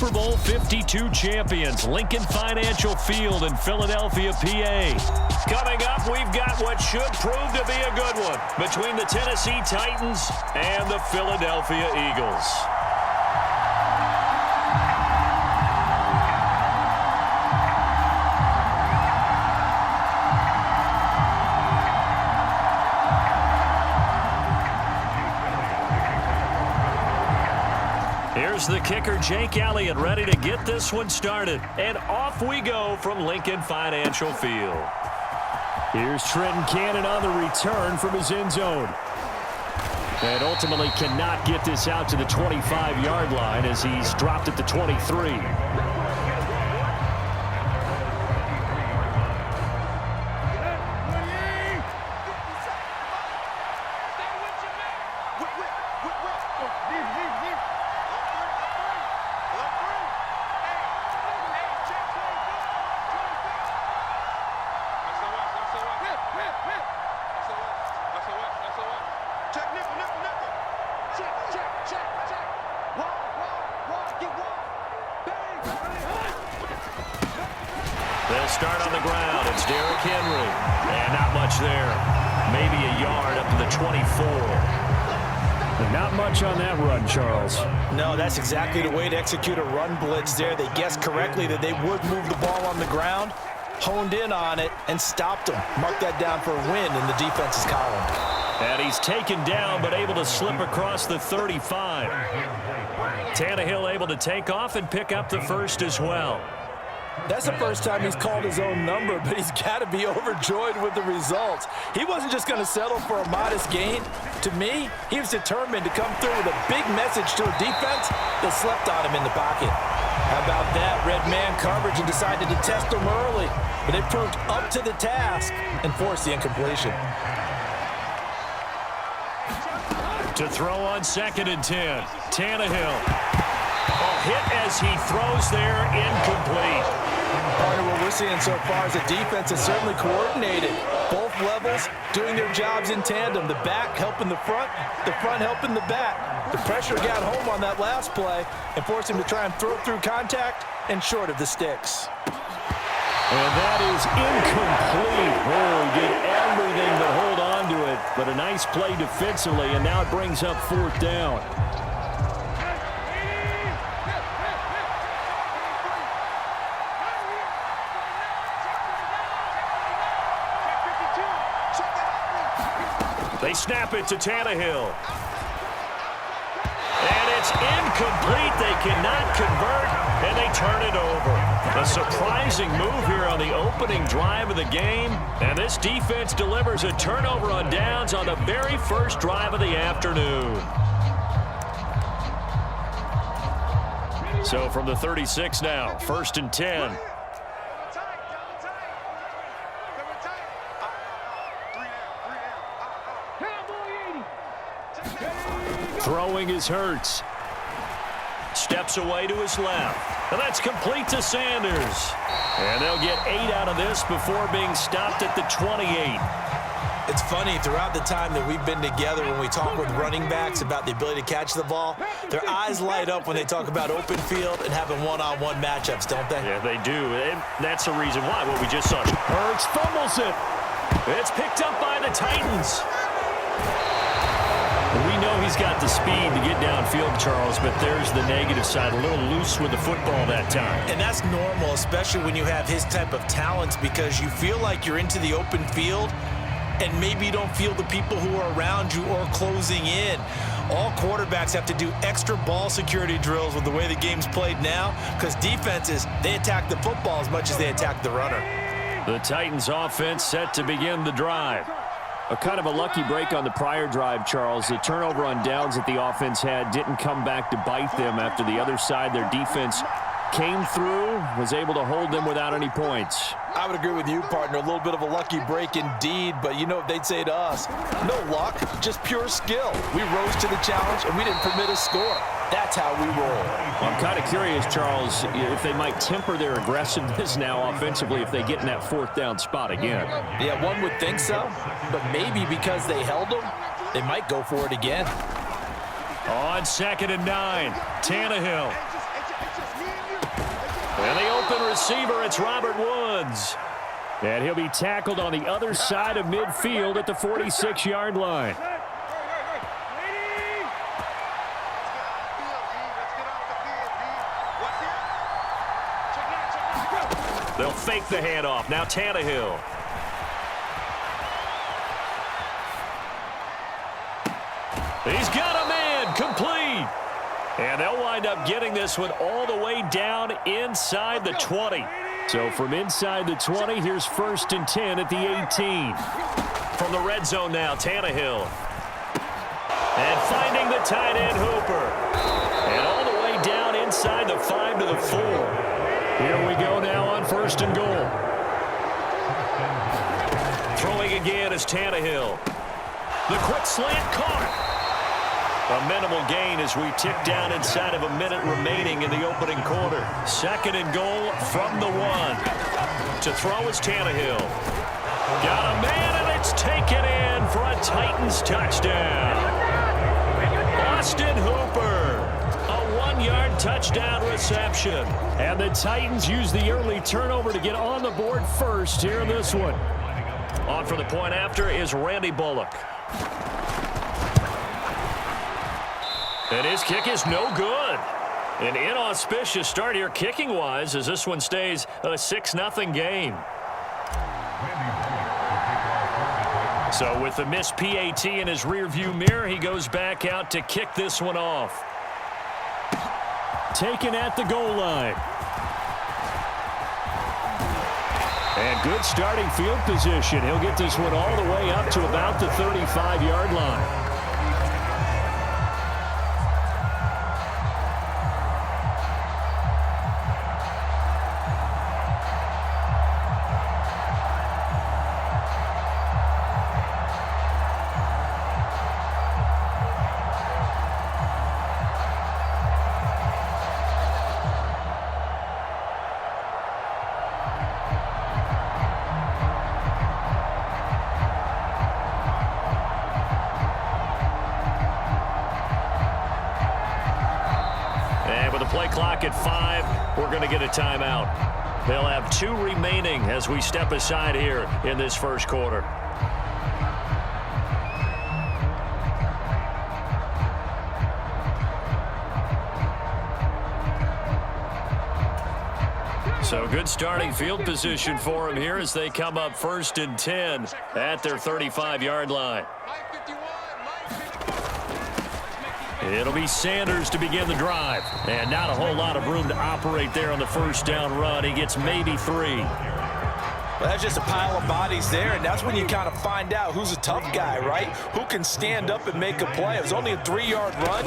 Super Bowl 52 champions, Lincoln Financial Field in Philadelphia, PA. Coming up, we've got what should prove to be a good one between the Tennessee Titans and the Philadelphia Eagles. Here's the kicker, Jake Elliott, ready to get this one started. And off we go from Lincoln Financial Field. Here's Trenton Cannon on the return from his end zone. And ultimately cannot get this out to the 25-yard line as he's dropped at the 23. They'll start on the ground. It's Derrick Henry. And not much there. Maybe a yard up to the 24. But not much on that run, Charles. No, that's exactly the way to execute a run blitz there. They guessed correctly that they would move the ball on the ground, honed in on it, and stopped them. Mark that down for a win in the defense's column. And he's taken down, but able to slip across the 35. Tannehill able to take off and pick up the first as well. That's the first time he's called his own number, but he's got to be overjoyed with the results. He wasn't just going to settle for a modest gain. To me, he was determined to come through with a big message to a defense that slept on him in the pocket. How about that? Red man coverage and decided to test him early, but they proved up to the task and forced the incompletion. To throw on 2nd and 10. Tannehill. A hit as he throws there, incomplete. Part of what we're seeing so far is the defense is certainly coordinated. Both levels doing their jobs in tandem. The back helping the front helping the back. The pressure got home on that last play and forced him to try and throw through contact and short of the sticks. And that is incomplete. Oh, he did everything but hold on to it. But a nice play defensively, and now it brings up 4th down. They snap it to Tannehill. And it's incomplete. They cannot convert, and they turn it over. A surprising move here on the opening drive of the game. And this defense delivers a turnover on downs on the very first drive of the afternoon. So from the 36 now, 1st and 10. Throwing is Hurts. Steps away to his left. And that's complete to Sanders. And they'll get 8 out of this before being stopped at the 28. It's funny, throughout the time that we've been together, when we talk with running backs about the ability to catch the ball, their eyes light up when they talk about open field and having one-on-one matchups, don't they? Yeah, they do. And that's the reason why. What we just saw. Hurts fumbles it. It's picked up by the Titans. We know he's got the speed to get downfield, Charles, but there's the negative side. A little loose with the football that time. And that's normal, especially when you have his type of talents, because you feel like you're into the open field and maybe you don't feel the people who are around you or closing in. All quarterbacks have to do extra ball security drills with the way the game's played now, because defenses, they attack the football as much as they attack the runner. The Titans offense set to begin the drive. A kind of a lucky break on the prior drive, Charles. The turnover on downs that the offense had didn't come back to bite them after the other side. Their defense came through, was able to hold them without any points. I would agree with you, partner. A little bit of a lucky break indeed, but you know what they'd say to us? No luck, just pure skill. We rose to the challenge, and we didn't permit a score. That's how we roll. I'm kind of curious, Charles, if they might temper their aggressiveness now offensively if they get in that 4th down spot again. Yeah, one would think so, but maybe because they held them, they might go for it again. On 2nd and 9, Tannehill. receiver, it's Robert Woods. And he'll be tackled on the other side of midfield at the 46-yard line. They'll fake the handoff. Now Tannehill. He's got a man. Complete. And they'll wind up getting this one all the way down inside the 20. So from inside the 20, here's 1st and 10 at the 18. From the red zone now, Tannehill. And finding the tight end, Hooper. And all the way down inside the 5 to the 4. Here we go now on 1st and goal. Throwing again is Tannehill. The quick slant caught. A minimal gain as we tick down inside of a minute remaining in the opening quarter. 2nd and goal from the 1. To throw is Tannehill. Got a man, and it's taken in for a Titans touchdown. Austin Hooper. A 1-yard touchdown reception. And the Titans use the early turnover to get on the board first here in this one. On for the point after is Randy Bullock. And his kick is no good. An inauspicious start here kicking-wise as this one stays a 6-0 game. So with the missed PAT in his rearview mirror, he goes back out to kick this one off. Taken at the goal line. And good starting field position. He'll get this one all the way up to about the 35-yard line. Play clock at 5. We're going to get a timeout. They'll have 2 remaining as we step aside here in this first quarter. So good starting field position for them here as they come up 1st and 10 at their 35-yard line. It'll be Sanders to begin the drive. And not a whole lot of room to operate there on the first down run. He gets maybe 3. Well, that's just a pile of bodies there, and that's when you kind of find out who's a tough guy, right? Who can stand up and make a play. It was only a 3-yard run,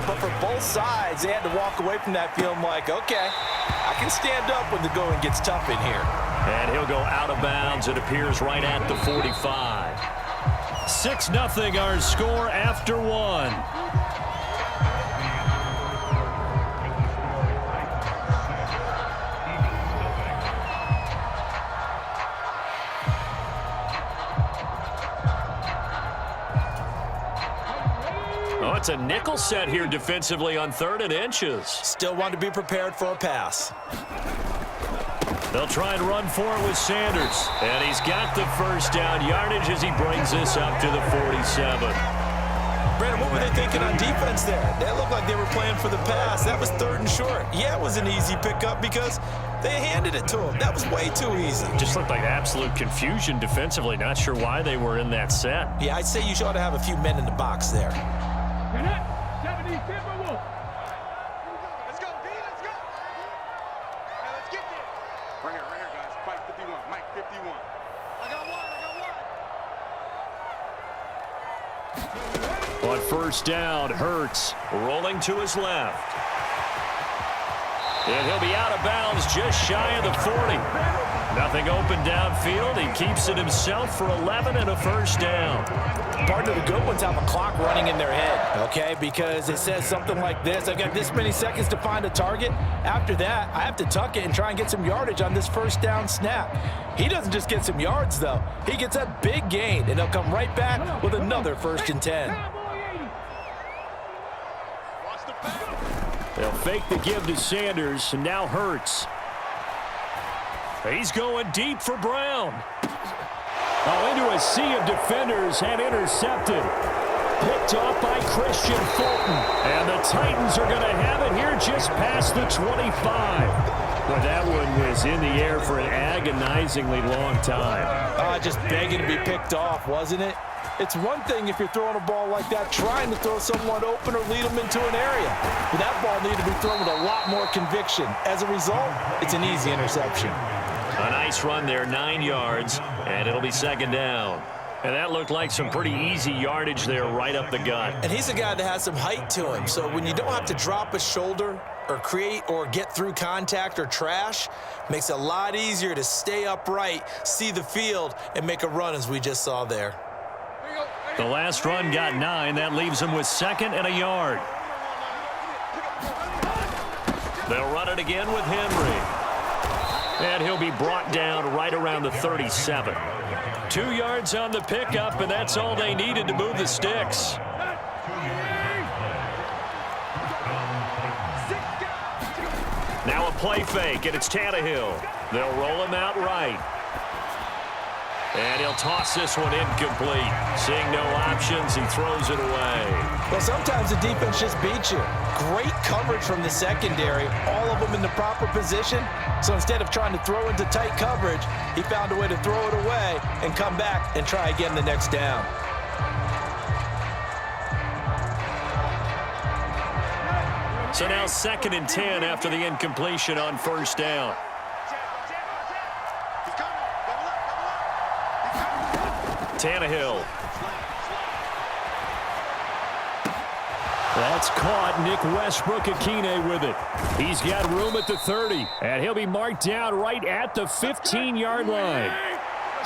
but for both sides, they had to walk away from that feeling like, okay, I can stand up when the going gets tough in here. And he'll go out of bounds. It appears right at the 45. 6-0 our score after 1. Oh, it's a nickel set here defensively on 3rd and inches. Still want to be prepared for a pass. They'll try and run for it with Sanders. And he's got the first down yardage as he brings this up to the 47. Brandon, what were they thinking on defense there? They looked like they were playing for the pass. That was 3rd and short. Yeah, it was an easy pickup because they handed it to him. That was way too easy. Just looked like absolute confusion defensively. Not sure why they were in that set. Yeah, I'd say you ought to have a few men in the box there. On first down, Hurts rolling to his left. And he'll be out of bounds just shy of the 40. Nothing open downfield. He keeps it himself for 11 and a first down. Part of the good ones have a clock running in their head, okay? Because it says something like this. I've got this many seconds to find a target. After that, I have to tuck it and try and get some yardage on this first down snap. He doesn't just get some yards, though. He gets a big gain, and he'll come right back with another 1st and 10. They'll fake the give to Sanders, and now Hurts. He's going deep for Brown. Oh, into a sea of defenders and intercepted. Picked off by Christian Fulton. And the Titans are going to have it here just past the 25. Well, that one was in the air for an agonizingly long time. Just begging to be picked off, wasn't it? It's one thing if you're throwing a ball like that, trying to throw someone open or lead them into an area. But that ball needed to be thrown with a lot more conviction. As a result, it's an easy interception. A nice run there, 9 yards, and it'll be second down. And that looked like some pretty easy yardage there right up the gut. And he's a guy that has some height to him, so when you don't have to drop a shoulder or create or get through contact or trash, makes it a lot easier to stay upright, see the field, and make a run as we just saw there. The last run got 9. That leaves him with 2nd and a yard. They'll run it again with Henry. And he'll be brought down right around the 37. 2 yards on the pickup, and that's all they needed to move the sticks. Now a play fake, and it's Tannehill. They'll roll him out right. And he'll toss this one incomplete. Seeing no options, he throws it away. Well, sometimes the defense just beats you. Great coverage from the secondary, all of them in the proper position. So instead of trying to throw into tight coverage, he found a way to throw it away and come back and try again the next down. So now 2nd and 10 after the incompletion on first down. Tannehill. That's caught. Nick Westbrook-Akine with it. He's got room at the 30, and he'll be marked down right at the 15-yard line.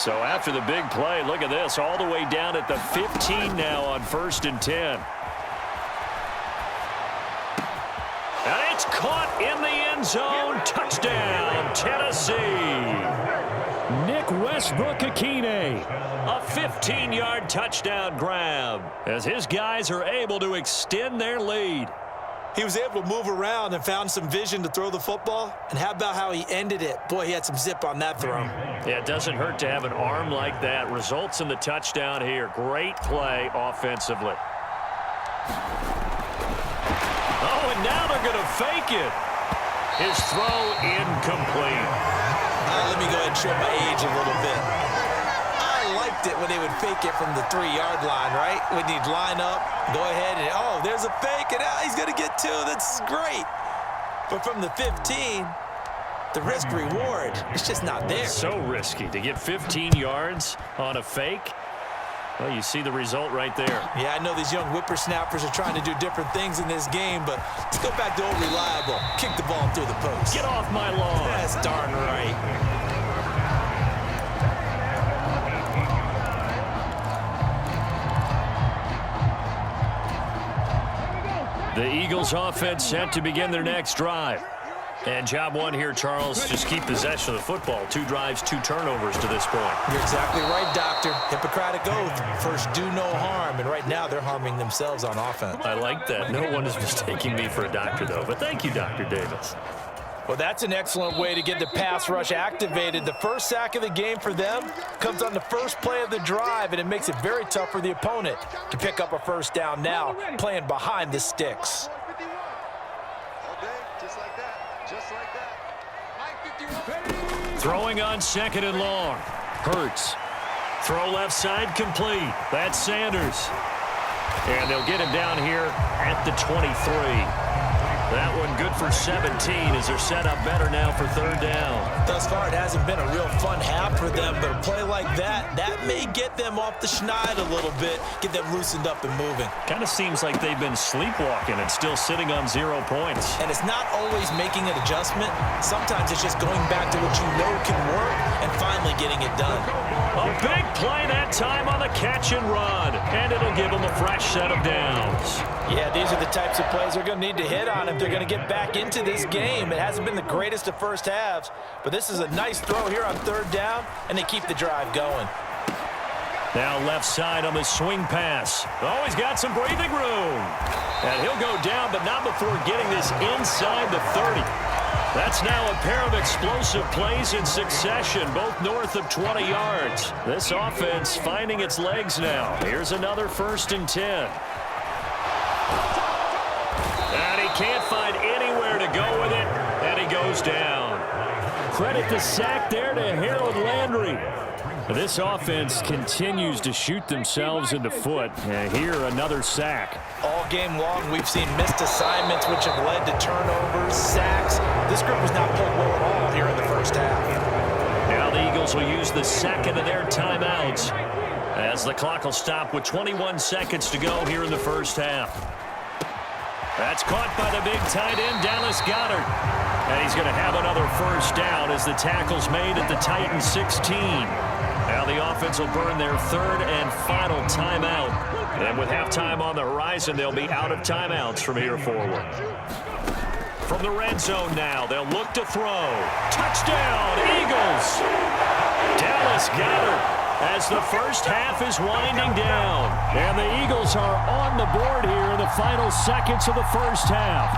So after the big play, look at this, all the way down at the 15 now on 1st and 10. And it's caught in the end zone. Touchdown, Tennessee. Nick Westbrook-Akine. A 15-yard touchdown grab as his guys are able to extend their lead. He was able to move around and found some vision to throw the football. And how about how he ended it? Boy, he had some zip on that throw. Yeah, it doesn't hurt to have an arm like that. Results in the touchdown here. Great play offensively. Oh, and now they're going to fake it. His throw incomplete. Let me go ahead and show my age a little bit. It when they would fake it from the 3-yard line, right? When you'd line up, go ahead and, oh, there's a fake, and he's going to get 2. That's great. But from the 15, the risk-reward, it's just not there. So risky to get 15 yards on a fake. Well, you see the result right there. Yeah, I know these young whippersnappers are trying to do different things in this game, but let's go back to old reliable. Kick the ball through the post. Get off my lawn. That's darn right. The Eagles offense set to begin their next drive. And job one here, Charles, just keep possession of the football. 2 drives, 2 turnovers to this point. You're exactly right, Doctor. Hippocratic oath. First, do no harm. And right now, they're harming themselves on offense. I like that. No one is mistaking me for a doctor, though. But thank you, Dr. Davis. Well, that's an excellent way to get the pass rush activated. The first sack of the game for them comes on the first play of the drive, and it makes it very tough for the opponent to pick up a first down now, playing behind the sticks. Throwing on 2nd and long. Hurts. Throw left side complete. That's Sanders. And they'll get him down here at the 23. That one good for 17 as they're set up better now for 3rd down. Thus far, it hasn't been a real fun half for them, but a play like that may get them off the schneid a little bit, get them loosened up and moving. Kind of seems like they've been sleepwalking and still sitting on 0 points. And it's not always making an adjustment. Sometimes it's just going back to what you know can work and finally getting it done. A big play that time on the catch and run, and it'll give them a fresh set of downs. Yeah, these are the types of plays they're going to need to hit on if they're going to get back into this game. It hasn't been the greatest of first halves, but this is a nice throw here on 3rd down, and they keep the drive going. Now left side on the swing pass. Oh, he's got some breathing room. And he'll go down, but not before getting this inside the 30. That's now a pair of explosive plays in succession, both north of 20 yards. This offense finding its legs now. Here's another 1st and 10. And he can't find anywhere to go with it, and he goes down. Credit the sack there to Harold Landry. This offense continues to shoot themselves in the foot. And here, another sack. All game long, we've seen missed assignments, which have led to turnovers, sacks. This group was not played well at all here in the first half. Now the Eagles will use the second of their timeouts as the clock will stop with 21 seconds to go here in the first half. That's caught by the big tight end, Dallas Goedert. And he's going to have another first down as the tackle's made at the Titans 16. Now the offense will burn their 3rd and final timeout. And with halftime on the horizon, they'll be out of timeouts from here forward. From the red zone now, they'll look to throw. Touchdown, Eagles! Dallas Goedert as the first half is winding down. And the Eagles are on the board here in the final seconds of the first half.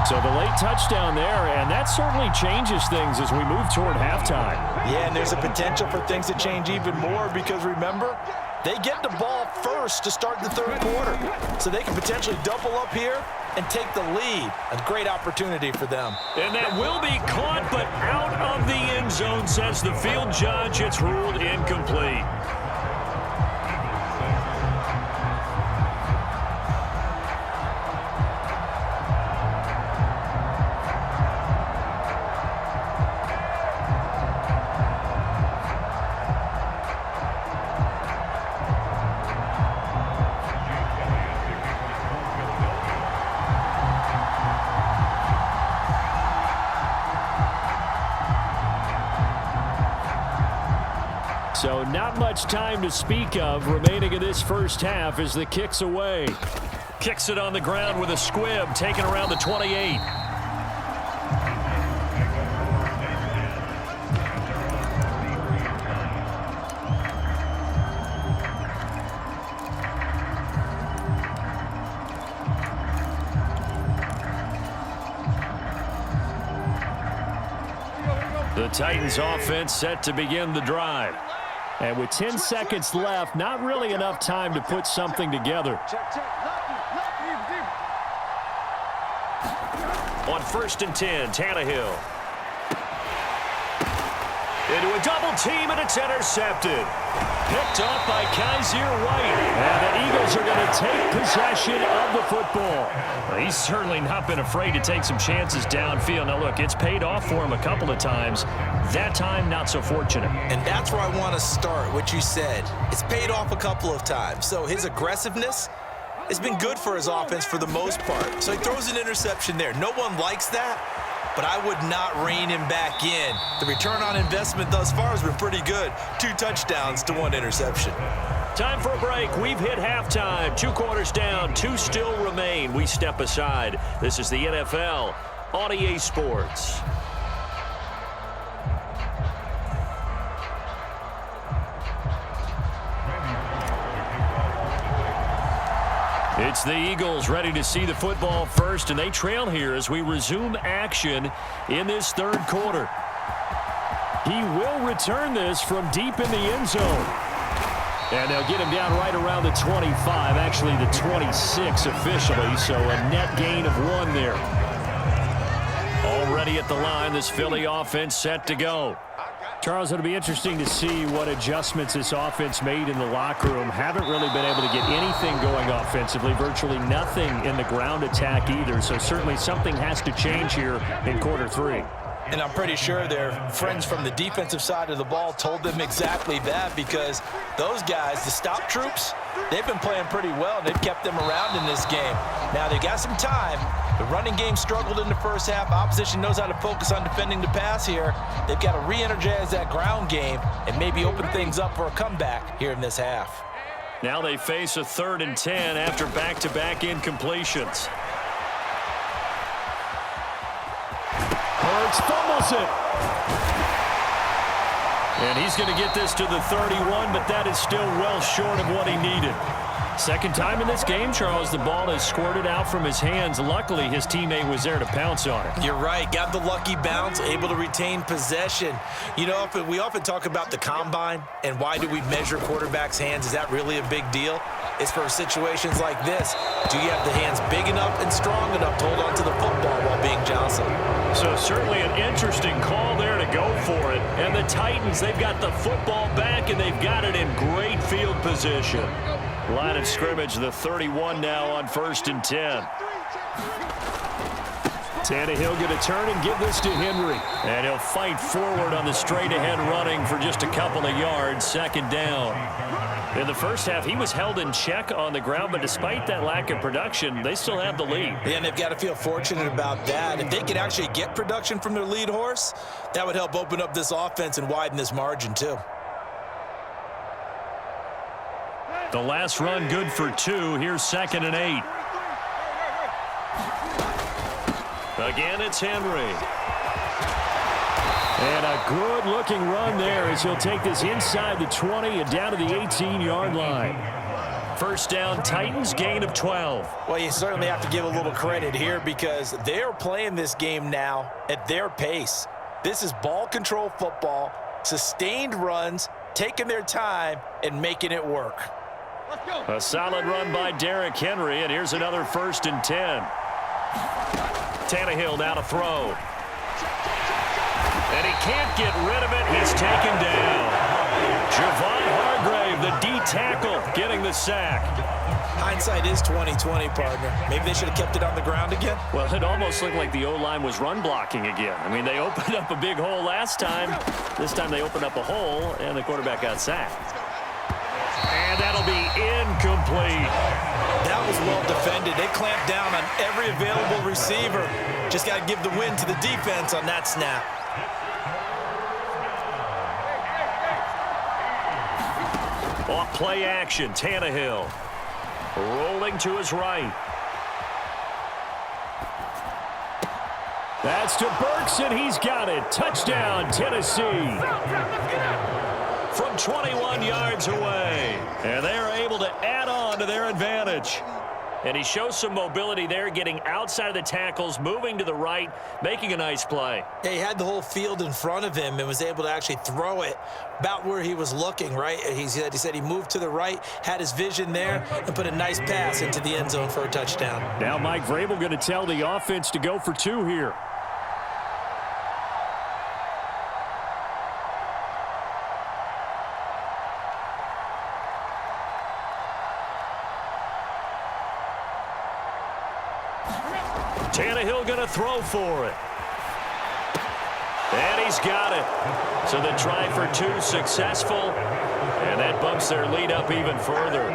So the late touchdown there, and that certainly changes things as we move toward halftime. Yeah, and there's a potential for things to change even more because, remember, they get the ball first to start the 3rd quarter. So they can potentially double up here and take the lead. A great opportunity for them. And that will be caught, but out of the end zone, says the field judge. It's ruled incomplete. So not much time to speak of remaining in this first half as the kick's away. Kicks it on the ground with a squib, taken around the 28. The Titans offense set to begin the drive. And with 10 seconds left, not really enough time to put something together. On 1st and 10, Tannehill. Into a double team, and it's intercepted. Picked off by Kaiser White. And the Eagles are going to take possession of the football. Well, he's certainly not been afraid to take some chances downfield. Now, look, it's paid off for him a couple of times. That time, not so fortunate. And that's where I want to start, what you said. It's paid off a couple of times. So his aggressiveness has been good for his offense for the most part. So he throws an interception there. No one likes that, but I would not rein him back in. The return on investment thus far has been pretty good. 2 touchdowns to 1 interception. Time for a break. We've hit halftime. 2 quarters down. 2 still remain. We step aside. This is the NFL on EA Sports. It's the Eagles ready to see the football first, and they trail here as we resume action in this 3rd quarter. He will return this from deep in the end zone. And they'll get him down right around the 25, actually the 26 officially, so a net gain of 1 there. Already at the line, this Philly offense set to go. Charles, it'll be interesting to see what adjustments this offense made in the locker room. Haven't really been able to get anything going offensively, virtually nothing in the ground attack either, so certainly something has to change here in quarter 3. And I'm pretty sure their friends from the defensive side of the ball told them exactly that, because those guys, the stop troops, they've been playing pretty well, and they've kept them around in this game. Now, they got some time. The running game struggled in the first half. Opposition knows how to focus on defending the pass here. They've got to re-energize that ground game and maybe open things up for a comeback here in this half. Now they face a 3rd and 10 after back-to-back incompletions. Hurts fumbles it. And he's going to get this to the 31, but that is still well short of what he needed. Second time in this game, Charles, the ball has squirted out from his hands. Luckily, his teammate was there to pounce on it. You're right. Got the lucky bounce, able to retain possession. You know, we often talk about the combine and why do we measure quarterbacks' hands. Is that really a big deal? It's for situations like this. Do you have the hands big enough and strong enough to hold on to the football while being jostled? So certainly an interesting call there to go for it. And the Titans, they've got the football back, and they've got it in great field position. Line of scrimmage, the 31 now on 1st and 10. Tannehill going to turn and give this to Henry. And he'll fight forward on the straight-ahead running for just a couple of yards, 2nd down. In the first half, he was held in check on the ground, but despite that lack of production, they still have the lead. Yeah, and they've got to feel fortunate about that. If they could actually get production from their lead horse, that would help open up this offense and widen this margin too. The last run good for 2. Here's 2nd and 8. Again, it's Henry. And a good-looking run there as he'll take this inside the 20 and down to the 18-yard line. First down, Titans, gain of 12. Well, you certainly have to give a little credit here because they're playing this game now at their pace. This is ball control football, sustained runs, taking their time, and making it work. A solid run by Derrick Henry, and here's another 1st and 10. Tannehill now to throw. And he can't get rid of it. He's taken down. Javon Hargrave, the D tackle, getting the sack. Hindsight is 20/20, partner. Maybe they should have kept it on the ground again. Well, it almost looked like the O-line was run blocking again. I mean, they opened up a big hole last time. This time they opened up a hole, and the quarterback got sacked. And that'll be incomplete. That was well defended. They clamped down on every available receiver. Just got to give the win to the defense on that snap. Off play action, Tannehill. Rolling to his right. That's to Burks, and he's got it. Touchdown, Tennessee. From 21 yards away. And they're able to add on to their advantage. And he shows some mobility there, getting outside of the tackles, moving to the right, making a nice play. Yeah, he had the whole field in front of him and was able to actually throw it about where he was looking, right? He said he moved to the right, had his vision there, and put a nice pass into the end zone for a touchdown. Now Mike Vrabel going to tell the offense to go for 2 here. Tannehill going to throw for it. And he's got it. So the try for 2 successful. And that bumps their lead up even further.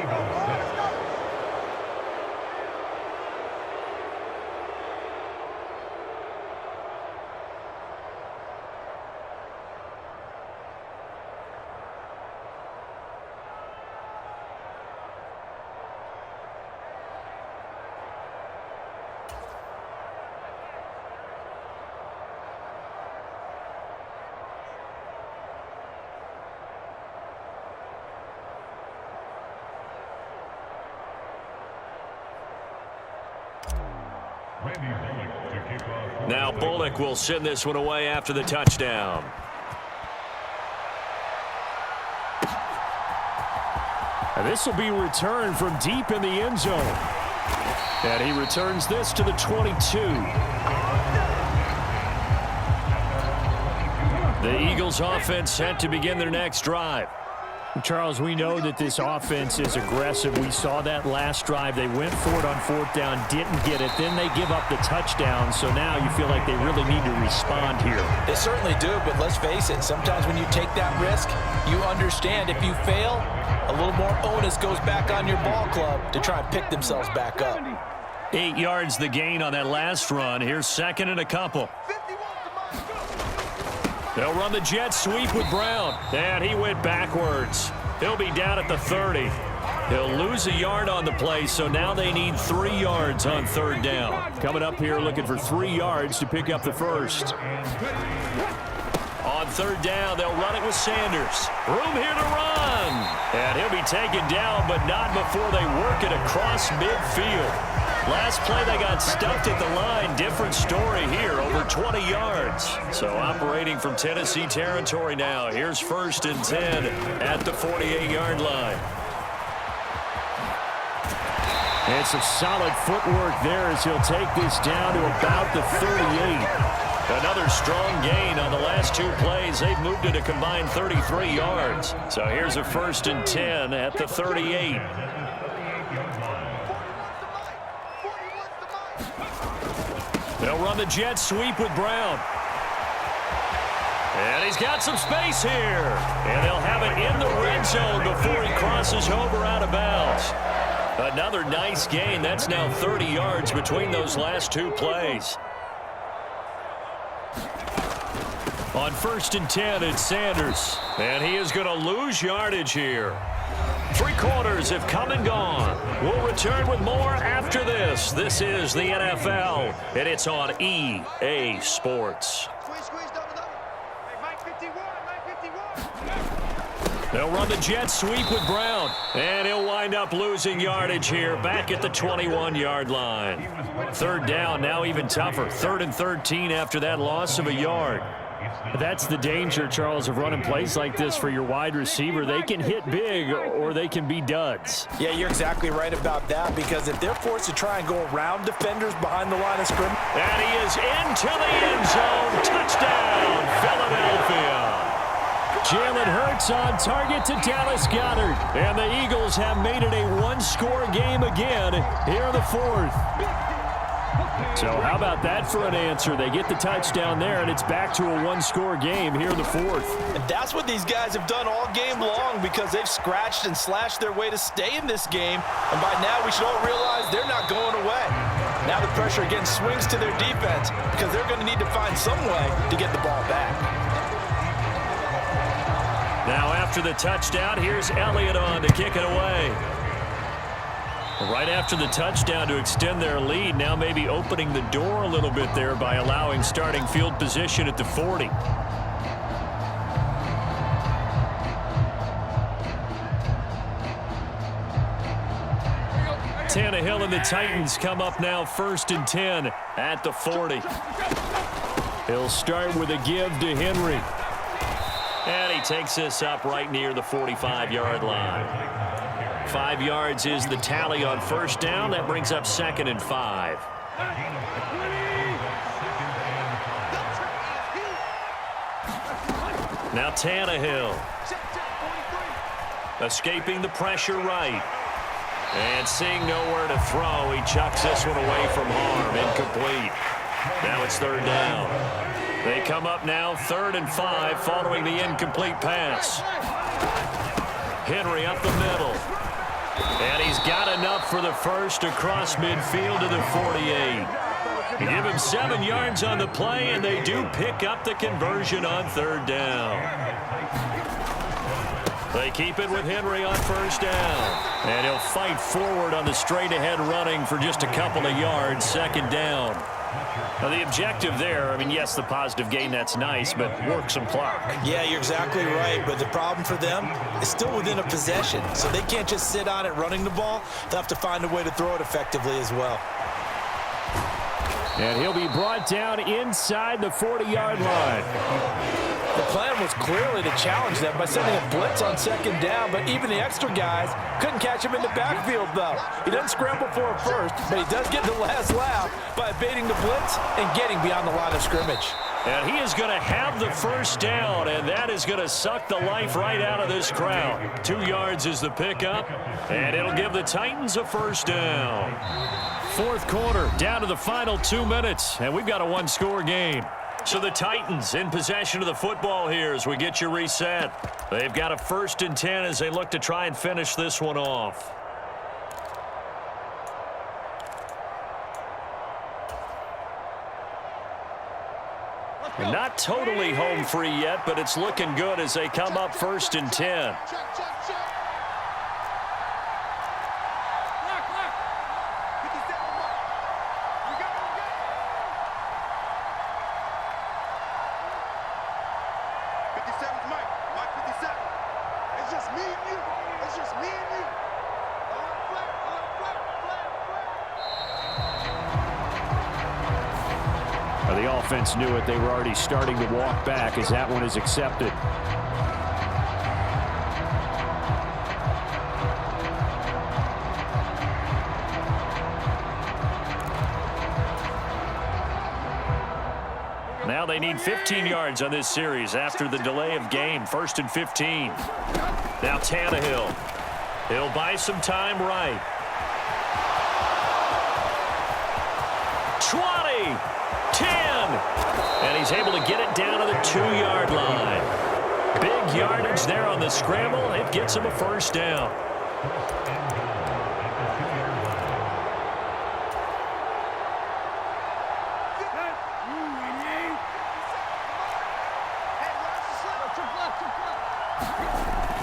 Now Bullock will send this one away after the touchdown. And this will be returned from deep in the end zone. And he returns this to the 22. The Eagles offense set to begin their next drive. Charles, we know that this offense is aggressive. We saw that last drive. They went for it on 4th down, didn't get it. Then they give up the touchdown. So now you feel like they really need to respond here. They certainly do, but let's face it. Sometimes when you take that risk, you understand if you fail, a little more onus goes back on your ball club to try and pick themselves back up. 8 yards the gain on that last run. Here's 2nd and a couple. They'll run the jet sweep with Brown. And he went backwards. He'll be down at the 30. He'll lose a yard on the play, so now they need 3 yards on 3rd down. Coming up here looking for 3 yards to pick up the first. On third down, they'll run it with Sanders. Room here to run. And he'll be taken down, but not before they work it across midfield. Last play, they got stuffed at the line. Different story here, over 20 yards. So operating from Tennessee territory now. Here's 1st and 10 at the 48-yard line. And some solid footwork there as he'll take this down to about the 38. Another strong gain on the last 2 plays. They've moved it a combined 33 yards. So here's a 1st and 10 at the 38. They'll run the jet sweep with Brown. And he's got some space here. And they'll have it in the red zone before he crosses over out of bounds. Another nice gain. That's now 30 yards between those last 2 plays. On 1st and 10, it's Sanders. And he is going to lose yardage here. 3 quarters have come and gone. We'll return with more after this. This is the NFL, and it's on EA Sports. They'll run the jet sweep with Brown. And he'll wind up losing yardage here back at the 21-yard line. 3rd down, now even tougher. 3rd and 13 after that loss of a yard. That's the danger, Charles, of running plays like this for your wide receiver. They can hit big or they can be duds. Yeah, you're exactly right about that, because if they're forced to try and go around defenders behind the line of scrimmage. And he is into the end zone. Touchdown, Philadelphia. Jalen Hurts on target to Dallas Goedert. And the Eagles have made it a 1-score game again here in the 4th. So how about that for an answer? They get the touchdown there, and it's back to a 1-score game here in the 4th. And that's what these guys have done all game long, because they've scratched and slashed their way to stay in this game. And by now, we should all realize they're not going away. Now the pressure again swings to their defense, because they're going to need to find some way to get the ball back. Now after the touchdown, here's Elliott on to kick it away. Right after the touchdown to extend their lead, now maybe opening the door a little bit there by allowing starting field position at the 40. Tannehill and the Titans come up now 1st and 10 at the 40. He'll start with a give to Henry. And he takes this up right near the 45-yard line. 5 yards is the tally on 1st down. That brings up 2nd and 5. Now Tannehill. Escaping the pressure right. And seeing nowhere to throw, he chucks this one away from harm. Incomplete. Now it's 3rd down. They come up now 3rd and 5 following the incomplete pass. Henry up the middle. And he's got enough for the first across midfield to the 48. Give him 7 yards on the play, and they do pick up the conversion on 3rd down. They keep it with Henry on 1st down. And he'll fight forward on the straight-ahead running for just a couple of yards, 2nd down. Now, the objective there, I mean, yes, the positive gain, that's nice, but work some clock. Yeah, you're exactly right, but the problem for them is still within a possession, so they can't just sit on it running the ball. They'll have to find a way to throw it effectively as well. And he'll be brought down inside the 40-yard line. The plan was clearly to challenge them by sending a blitz on 2nd down, but even the extra guys couldn't catch him in the backfield, though. He doesn't scramble for a first, but he does get the last laugh by evading the blitz and getting beyond the line of scrimmage. And he is going to have the 1st down, and that is going to suck the life right out of this crowd. 2 yards is the pickup, and it'll give the Titans a 1st down. 4th quarter, down to the final 2 minutes, and we've got a 1-score game. So the Titans in possession of the football here as we get you reset. They've got a 1st and 10 as they look to try and finish this one off. Not totally home free yet, but it's looking good as they come up 1st and 10. It's just me and you. The offense knew it. They were already starting to walk back as that one is accepted. Now they need 15 yards on this series after the delay of game. 1st and 15. Now Tannehill. He'll buy some time right. 20. 10. And he's able to get it down to the 2-yard line. Big yardage there on the scramble. It gets him a first down.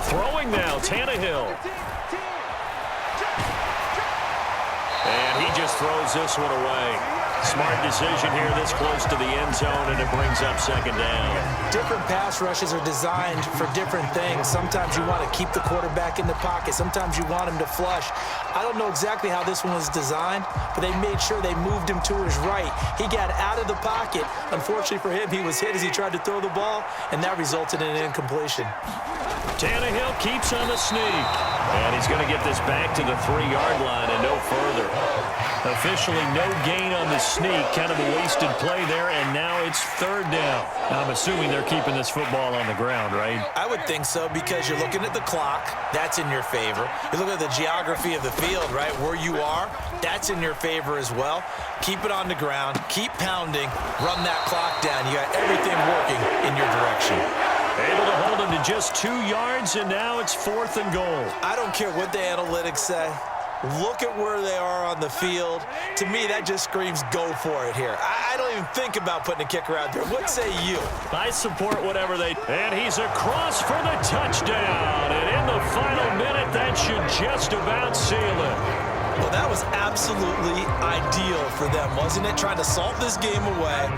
Throwing now, Tannehill. And he just throws this one away. Smart decision here this close to the end zone, and it brings up 2nd down. Different pass rushes are designed for different things. Sometimes you want to keep the quarterback in the pocket. Sometimes you want him to flush. I don't know exactly how this one was designed, but they made sure they moved him to his right. He got out of the pocket. Unfortunately for him, he was hit as he tried to throw the ball, and that resulted in an incompletion. Tannehill keeps on the sneak. And he's going to get this back to the 3-yard line and no further. Officially no gain on the sneak. Kind of a wasted play there, and now it's 3rd down. I'm assuming they're keeping this football on the ground, right? I would think so, because you're looking at the clock. That's in your favor. You look at the geography of the field, right? Where you are, that's in your favor as well. Keep it on the ground. Keep pounding. Run that clock down. You got everything working in your direction. Able to hold him to just 2 yards, and now it's 4th and goal. I don't care what the analytics say. Look at where they are on the field. To me, that just screams go for it here. I don't even think about putting a kicker out there. What say you? I support whatever they... And he's across for the touchdown. And in the final minute, that should just about seal it. Well, that was absolutely ideal for them, wasn't it? Trying to salt this game away.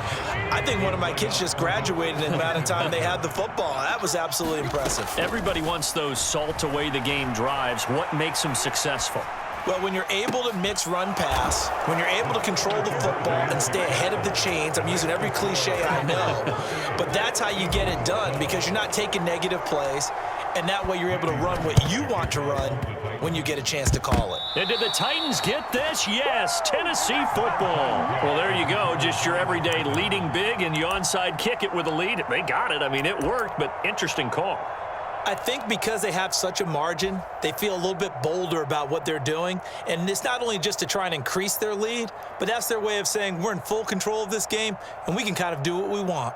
I think one of my kids just graduated in the amount of time they had the football. That was absolutely impressive. Everybody wants those salt away the game drives. What makes them successful? Well, when you're able to mix run pass, when you're able to control the football and stay ahead of the chains, I'm using every cliche I know, but that's how you get it done, because you're not taking negative plays, and that way you're able to run what you want to run when you get a chance to call it. And did the Titans get this? Yes, Tennessee football. Well, there you go, just your everyday leading big, and you onside kick it with a lead. They got it. I mean, it worked, but interesting call. I think because they have such a margin, they feel a little bit bolder about what they're doing. And it's not only just to try and increase their lead, but that's their way of saying we're in full control of this game, and we can kind of do what we want.